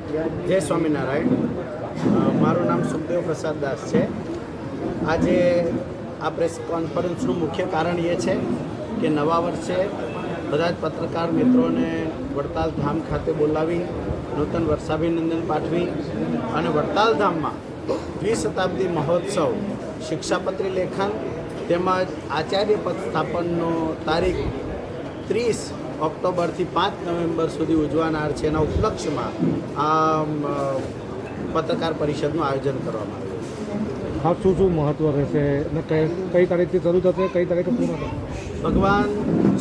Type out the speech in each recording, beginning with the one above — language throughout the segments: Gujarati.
જય સ્વામિનારાયણ. મારું નામ સુખદેવ પ્રસાદ દાસ છે. આજે આ પ્રેસ કોન્ફરન્સનું મુખ્ય કારણ એ છે કે નવા વર્ષે બધા જ પત્રકાર મિત્રોને વડતાલ ધામ ખાતે બોલાવી નૂતન વર્ષાભિનંદન પાઠવી અને વડતાલ ધામમાં દ્વિશતાબ્દી મહોત્સવ, શિક્ષાપત્રી લેખન તેમજ આચાર્ય પદ સ્થાપનનો તારીખ 30 ઓક્ટોબરથી 5 નવેમ્બર સુધી ઉજવાનાર છે. એના ઉપલક્ષમાં આ પત્રકાર પરિષદનું આયોજન કરવામાં આવ્યું છે. હા, શું મહત્વ રહેશે અને કઈ તારીખથી શરૂ થશે, કઈ તારીખે પૂર્ણ થશે? ભગવાન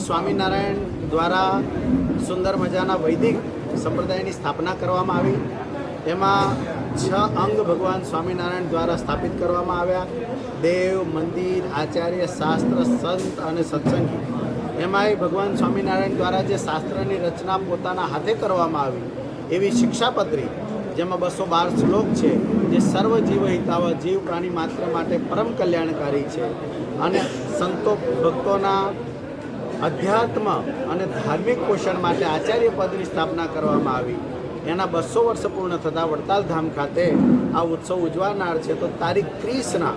સ્વામિનારાયણ દ્વારા સુંદર મજાના વૈદિક સંપ્રદાયની સ્થાપના કરવામાં આવી. એમાં 6 અંગ ભગવાન સ્વામિનારાયણ દ્વારા સ્થાપિત કરવામાં આવ્યા: દેવ, મંદિર, આચાર્ય, શાસ્ત્ર, સંત અને સત્સંગી. એમાંય ભગવાન સ્વામિનારાયણ દ્વારા જે શાસ્ત્રની રચના પોતાના હાથે કરવામાં આવી એવી શિક્ષાપત્રી, જેમાં 212 શ્લોક છે, જે સર્વ જીવ હિતાવ, જીવ પ્રાણી માત્ર માટે પરમ કલ્યાણકારી છે અને સંતો ભક્તોના અધ્યાત્મ અને ધાર્મિક પોષણ માટે આચાર્ય પદની સ્થાપના કરવામાં આવી. એના 200 વર્ષ પૂર્ણ થતાં વડતાલ ધામ ખાતે આ ઉત્સવ ઉજવાનાર છે. તો તારીખ 30ના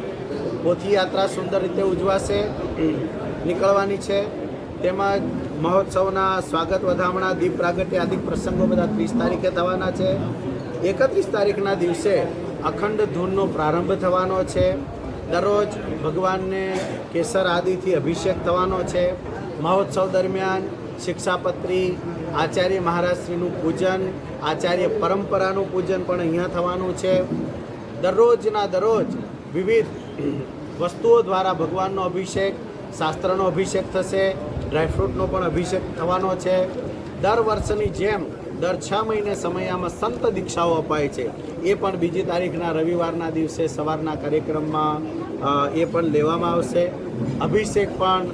પોથી યાત્રા સુંદર રીતે ઉજવાશે, નીકળવાની છે. તેમજ મહોત્સવના સ્વાગત વધામણા, દીપ પ્રાગટ્ય આદિ પ્રસંગો બધા 30 તારીખે થવાના છે. 31 તારીખના દિવસે અખંડ ધૂનનો પ્રારંભ થવાનો છે. દરરોજ ભગવાનને કેસર આદિથી અભિષેક થવાનો છે. મહોત્સવ દરમિયાન શિક્ષાપત્રી, આચાર્ય મહારાજશ્રીનું પૂજન, આચાર્ય પરંપરાનું પૂજન પણ અહીંયા થવાનું છે. દરરોજના દરરોજ વિવિધ વસ્તુઓ દ્વારા ભગવાનનો અભિષેક, શાસ્ત્રનો અભિષેક થશે, ડ્રાયફ્રૂટનો પણ અભિષેક થવાનો છે. દર વર્ષની જેમ દર 6 મહિને સમયમાં સંત દીક્ષાઓ અપાય છે. એ પણ 2 તારીખના રવિવારના દિવસે સવારના કાર્યક્રમમાં એ પણ લેવામાં આવશે. અભિષેક પણ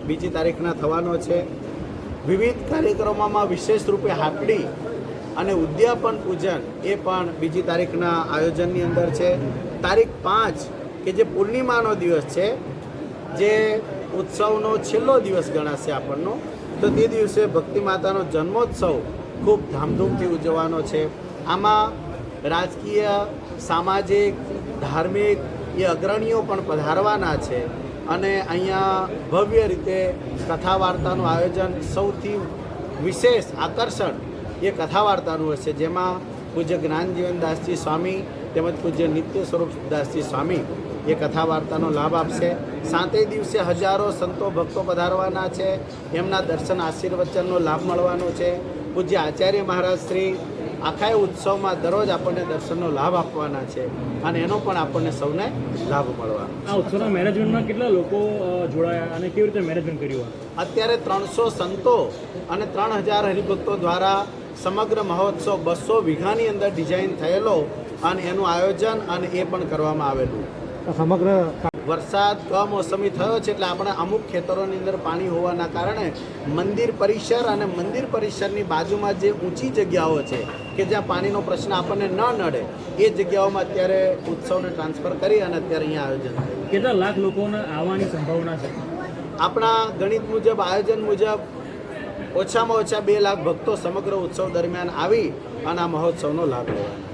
2 તારીખના થવાનો છે. વિવિધ કાર્યક્રમોમાં વિશેષ રૂપે હાકડી અને ઉદ્યાપન પૂજન એ પણ 2 તારીખના આયોજનની અંદર છે. તારીખ 5 કે જે પૂર્ણિમાનો દિવસ છે, જે ઉત્સવનો છેલ્લો દિવસ ગણાશે આપણનો, તો તે દિવસે ભક્તિ માતાનો જન્મોત્સવ ખૂબ ધામધૂમથી ઉજવવાનો છે. આમાં રાજકીય, સામાજિક, ધાર્મિક એ અગ્રણીઓ પણ પધારવાના છે અને અહીંયા ભવ્ય રીતે કથા વાર્તાનું આયોજન, સૌથી વિશેષ આકર્ષણ એ કથા વાર્તાનું હશે, જેમાં પૂજ્ય જ્ઞાનજીવનદાસજી સ્વામી તેમજ પૂજ્ય નિત્ય સ્વરૂપદાસજી સ્વામી એ કથા વાર્તાનો લાભ આપશે. 7 દિવસે હજારો સંતો ભક્તો પધારવાના છે. એમના દર્શન આશીર્વચનનો લાભ મળવાનો છે. પૂજ્ય આચાર્ય મહારાજ શ્રી આખા ઉત્સવમાં દરરોજ આપણને દર્શનનો લાભ આપવાના છે અને એનો પણ આપણને સૌને લાભ મળવાનો. આ ઉત્સવના મેનેજમેન્ટમાં કેટલા લોકો જોડાયા અને કેવી રીતે મેનેજમેન્ટ કર્યું? અત્યારે 300 સંતો અને 3000 હરિભક્તો દ્વારા સમગ્ર મહોત્સવ 200 વીઘાની અંદર ડિઝાઇન થયેલો અને એનું આયોજન અને એ પણ કરવામાં આવેલું. સમગ્ર વરસાદ કમોસમી થયો છે એટલે આપણે અમુક ખેતરોની અંદર પાણી હોવાના કારણે મંદિર પરિસર અને મંદિર પરિસરની બાજુમાં જે ઊંચી જગ્યાઓ છે કે જ્યાં પાણીનો પ્રશ્ન આપણને ન નડે, એ જગ્યાઓમાં અત્યારે ઉત્સવને ટ્રાન્સફર કરી અને અત્યારે અહીંયા આયોજન થયું. કેટલા લાખ લોકોને આવવાની સંભાવના છે? આપણા ગણિત મુજબ, આયોજન મુજબ ઓછામાં ઓછા 2 લાખ ભક્તો સમગ્ર ઉત્સવ દરમિયાન આવી અને આ મહોત્સવનો લાભ લેવાના.